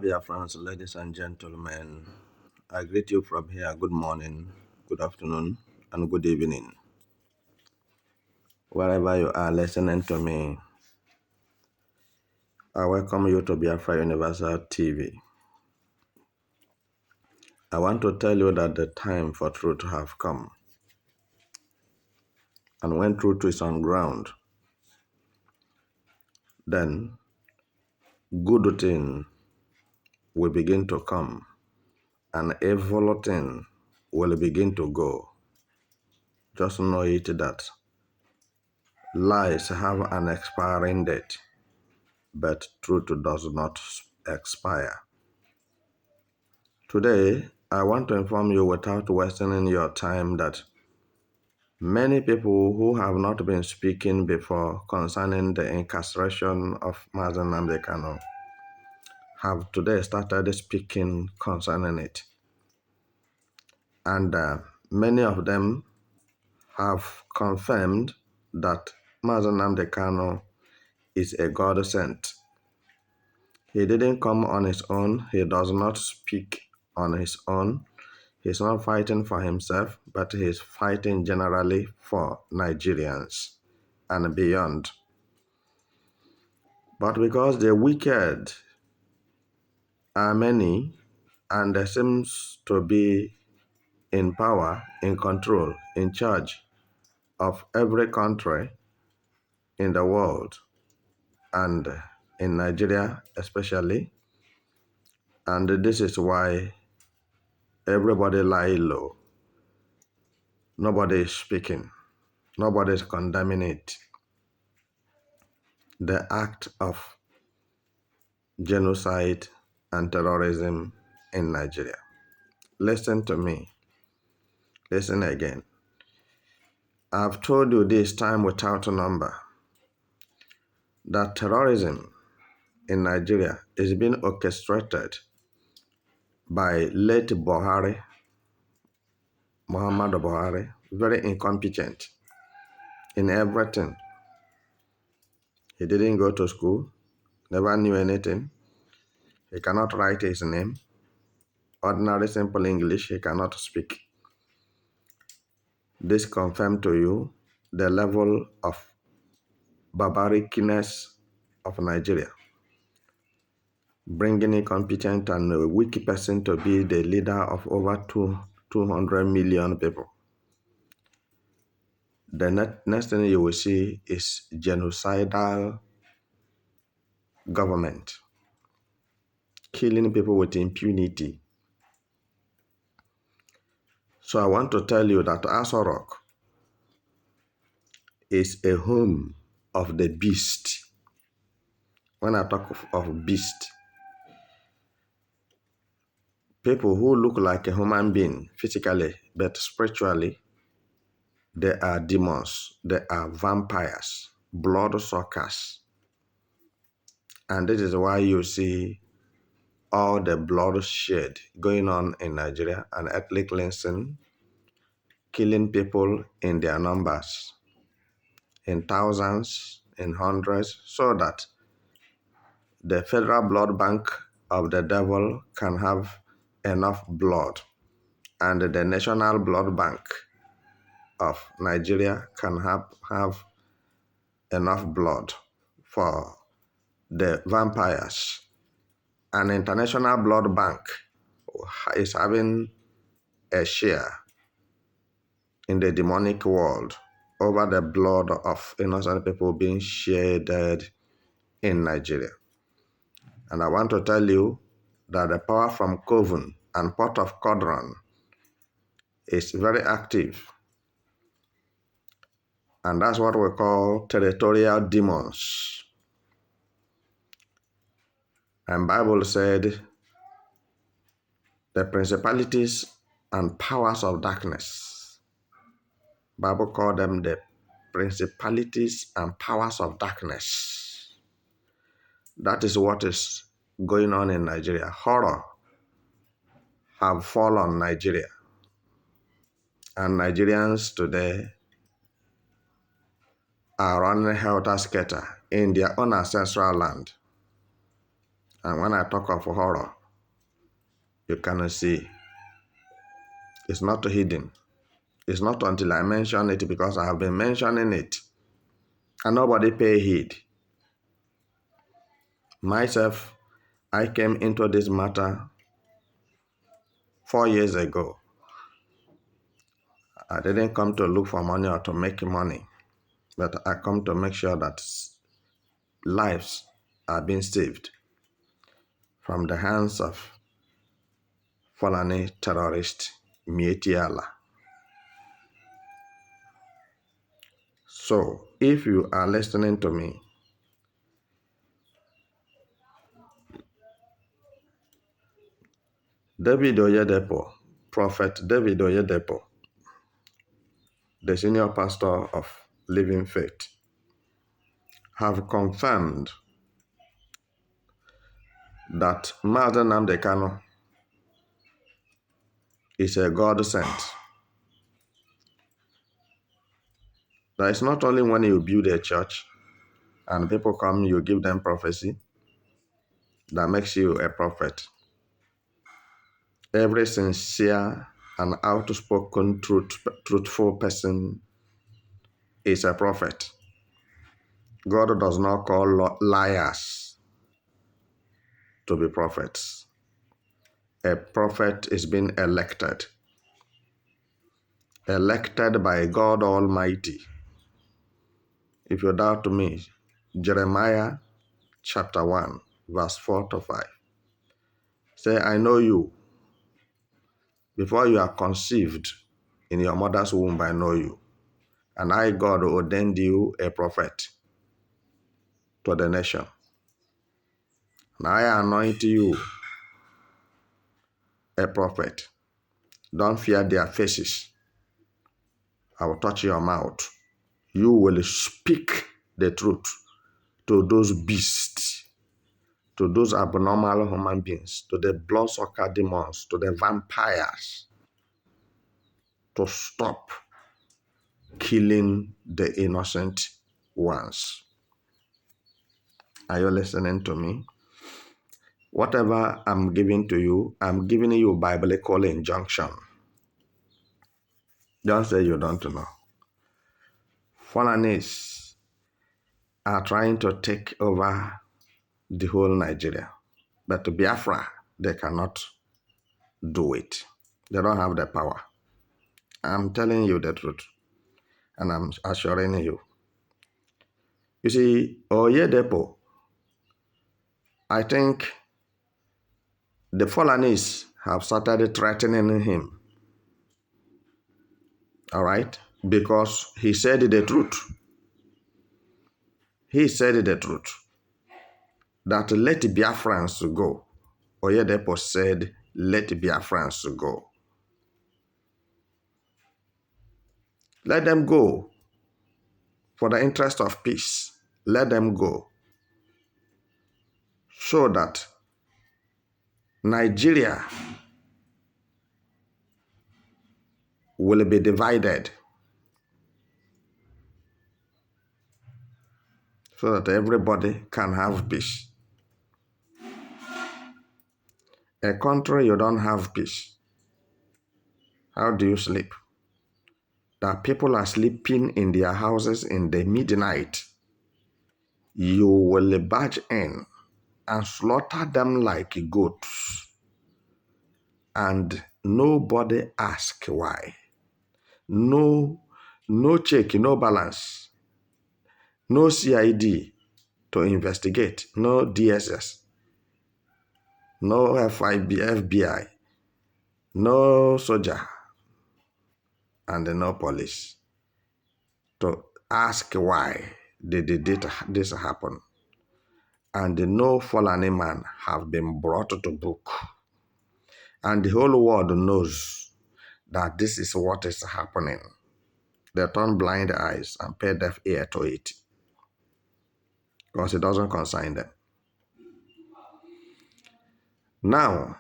Hello, Biafrans, ladies and gentlemen. I greet you from here. Good morning, good afternoon, and good evening. Wherever you are listening to me, I welcome you to Biafra Universal TV. I want to tell you that the time for truth have come. And when truth is on ground, then good thing will begin to come and evil thing will begin to go. Just know it that lies have an expiring date, but truth does not expire. Today, I want to inform you without wasting your time that many people who have not been speaking before concerning the incarceration of Mazi Nnamdi Kanu have today started speaking concerning it. And many of them have confirmed that Mazi Nnamdi Kanu is a God sent. He didn't come on his own. He does not speak on his own. He's not fighting for himself, but he's fighting generally for Nigerians and beyond. But because the wicked are many and there seems to be in power, in control, in charge of every country in the world and in Nigeria especially, and this is why everybody lie low. Nobody is speaking. Nobody is condemning it. The act of genocide and terrorism in Nigeria. Listen to me. Listen again. I've told you this time without a number that terrorism in Nigeria is being orchestrated by late Buhari, Muhammad Buhari, very incompetent in everything. He didn't go to school, never knew anything. He cannot write his name. Ordinary simple English, he cannot speak. This confirms to you the level of barbaricness of Nigeria, bringing a competent and a weak person to be the leader of over 200 million people. The next thing you will see is genocidal government, killing people with impunity. So I want to tell you that Aso Rock is a home of the beast. When I talk of beast, people who look like a human being physically, but spiritually, they are demons, they are vampires, blood suckers. And this is why you see all the bloodshed going on in Nigeria and ethnic cleansing, killing people in their numbers, in thousands, in hundreds, so that the federal blood bank of the devil can have enough blood, and the national blood bank of Nigeria can have enough blood for the vampires. An international blood bank is having a share in the demonic world over the blood of innocent people being shedded in Nigeria. And I want to tell you that the power from Coven and Port of Codron is very active. And that's what we call territorial demons. And Bible said the principalities and powers of darkness. Bible called them the principalities and powers of darkness. That is what is going on in Nigeria. Horror have fallen Nigeria. And Nigerians today are running helter-skelter in their own ancestral land. And when I talk of horror, you cannot see. It's not hidden. It's not until I mention it, because I have been mentioning it and nobody pay heed. Myself, I came into this matter 4 years ago. I didn't come to look for money or to make money, but I come to make sure that lives are being saved from the hands of Fulani terrorist Mietiala. So, if you are listening to me, David Oyedepo, Prophet David Oyedepo, the senior pastor of Living Faith, have confirmed that Mazi Nnamdi Kanu is a God sent. That is not only when you build a church and people come, you give them prophecy, that makes you a prophet. Every sincere and outspoken truthful person is a prophet. God does not call liars to be prophets. A prophet is being elected by God Almighty. If you doubt me, Jeremiah chapter 1, verse 4 to 5. Say, I know you. Before you are conceived in your mother's womb, I know you. And I, God, ordained you a prophet to the nation. And I anoint you a prophet. Don't fear their faces. I will touch your mouth. You will speak the truth to those beasts, to those abnormal human beings, to the bloodsucker demons, to the vampires, to stop killing the innocent ones. Are you listening to me? Whatever I'm giving to you, I'm giving you biblical injunction. Don't say you don't know. Fulanis are trying to take over the whole Nigeria. But to Biafra, they cannot do it. They don't have the power. I'm telling you the truth. And I'm assuring you. You see, Oyedepo, I think the Fulanis have started threatening him. All right? Because he said the truth. He said the truth. That let Biafrans go. Oyedepo said, let Biafrans go. Let them go for the interest of peace. Let them go so that Nigeria will be divided, so that everybody can have peace. A country you don't have peace, how do you sleep? That people are sleeping in their houses in the midnight. You will barge in and slaughter them like goats. And nobody ask why. No check, no balance. No CID to investigate. No DSS. No FBI. No soldier. And no police to ask why did this happen. And no Fulani man have been brought to book. And the whole world knows that this is what is happening. They turn blind eyes and pay deaf ear to it, because it doesn't concern them. Now,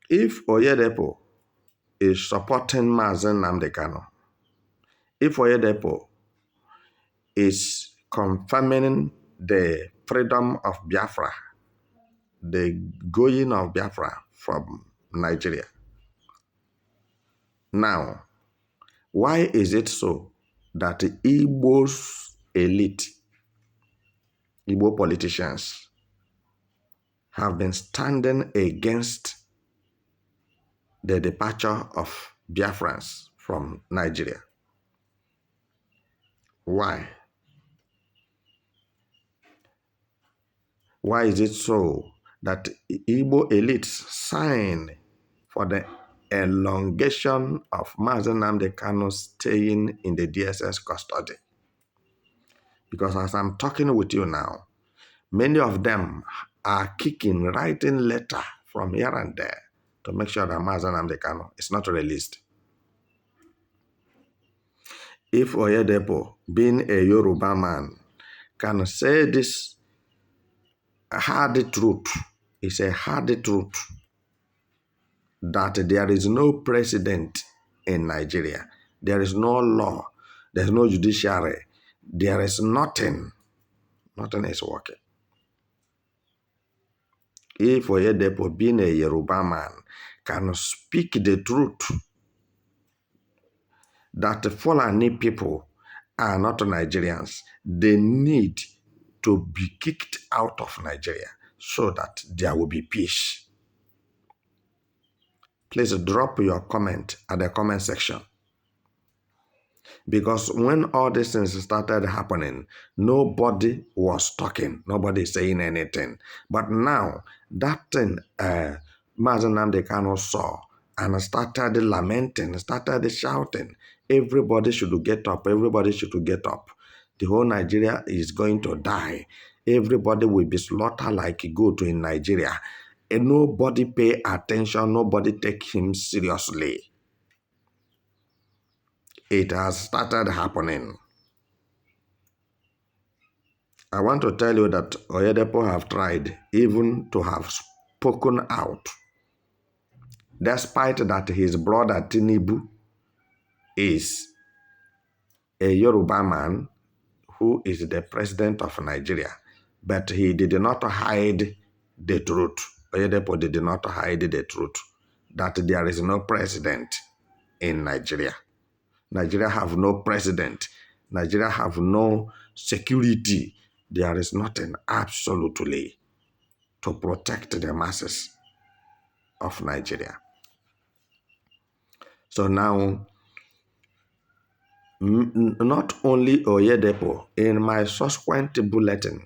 if Oyedepo is supporting Mazi Nnamdi Kanu, if Oyedepo is confirming the freedom of Biafra, the going of Biafra from Nigeria. Now, why is it so that Igbo's elite, Igbo politicians, have been standing against the departure of Biafrans from Nigeria? Why? Why is it so that Igbo elites sign for the elongation of Mazi Nnamdi Kanu staying in the DSS custody? Because as I'm talking with you now, many of them are writing letter from here and there to make sure that Mazi Nnamdi Kanu is not released. If Oyedepo, being a Yoruba man, can say this hard truth, it's a hard truth, that there is no president in Nigeria, there is no law, there's no judiciary, there is nothing is working. If Oyedepo, being a Yoruba man, can speak the truth that the Fulani people are not Nigerians, they need to be kicked out of Nigeria so that there will be peace. Please drop your comment at the comment section. Because when all these things started happening, nobody was talking, nobody saying anything. But now, that thing Mazi Nnamdi Kanu saw and started lamenting, started shouting, everybody should get up, everybody should get up. The whole Nigeria is going to die. Everybody will be slaughtered like a goat in Nigeria. And nobody pay attention, nobody take him seriously. It has started happening. I want to tell you that Oyedepo have tried even to have spoken out, despite that his brother Tinubu is a Yoruba man who is the president of Nigeria, but he did not hide the truth. Oyedepo did not hide the truth that there is no president in Nigeria. Nigeria have no president. Nigeria have no security. There is nothing absolutely to protect the masses of Nigeria. So now, not only Oyedepo, in my subsequent bulletin,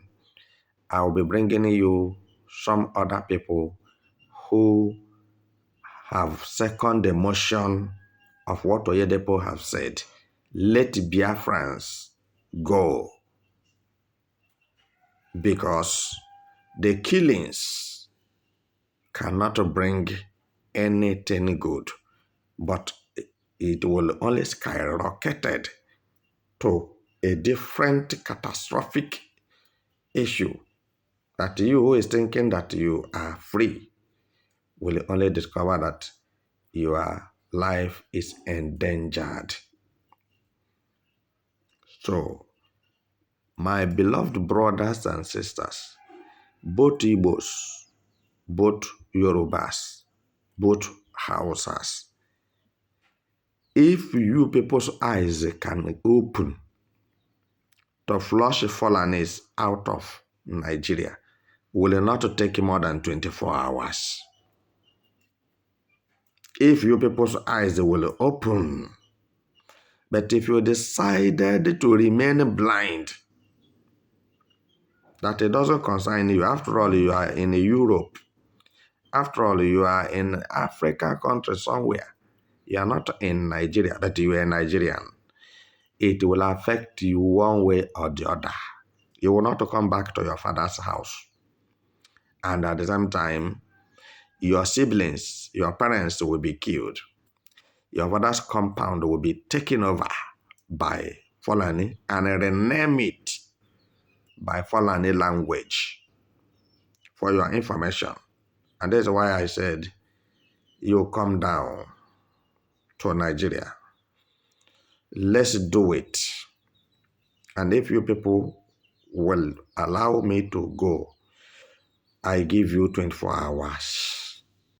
I will be bringing you some other people who have seconded the motion of what Oyedepo have said. Let Biafrans go, because the killings cannot bring anything good, but it will only skyrocket to a different catastrophic issue that you who is thinking that you are free will only discover that your life is endangered. So, my beloved brothers and sisters, both Igbos, both Yorubas, both Hausas, if you people's eyes can open to flush Fulanis out of Nigeria, will not take more than 24 hours. If you people's eyes will open, but if you decided to remain blind, that it doesn't concern you. After all, you are in Europe. After all, you are in Africa country somewhere. You are not in Nigeria, but you are Nigerian. It will affect you one way or the other. You will not come back to your father's house. And at the same time, your siblings, your parents will be killed. Your father's compound will be taken over by Fulani and rename it by Fulani language, for your information. And that's why I said, you come down to Nigeria. Let's do it. And if you people will allow me to go, I give you 24 hours.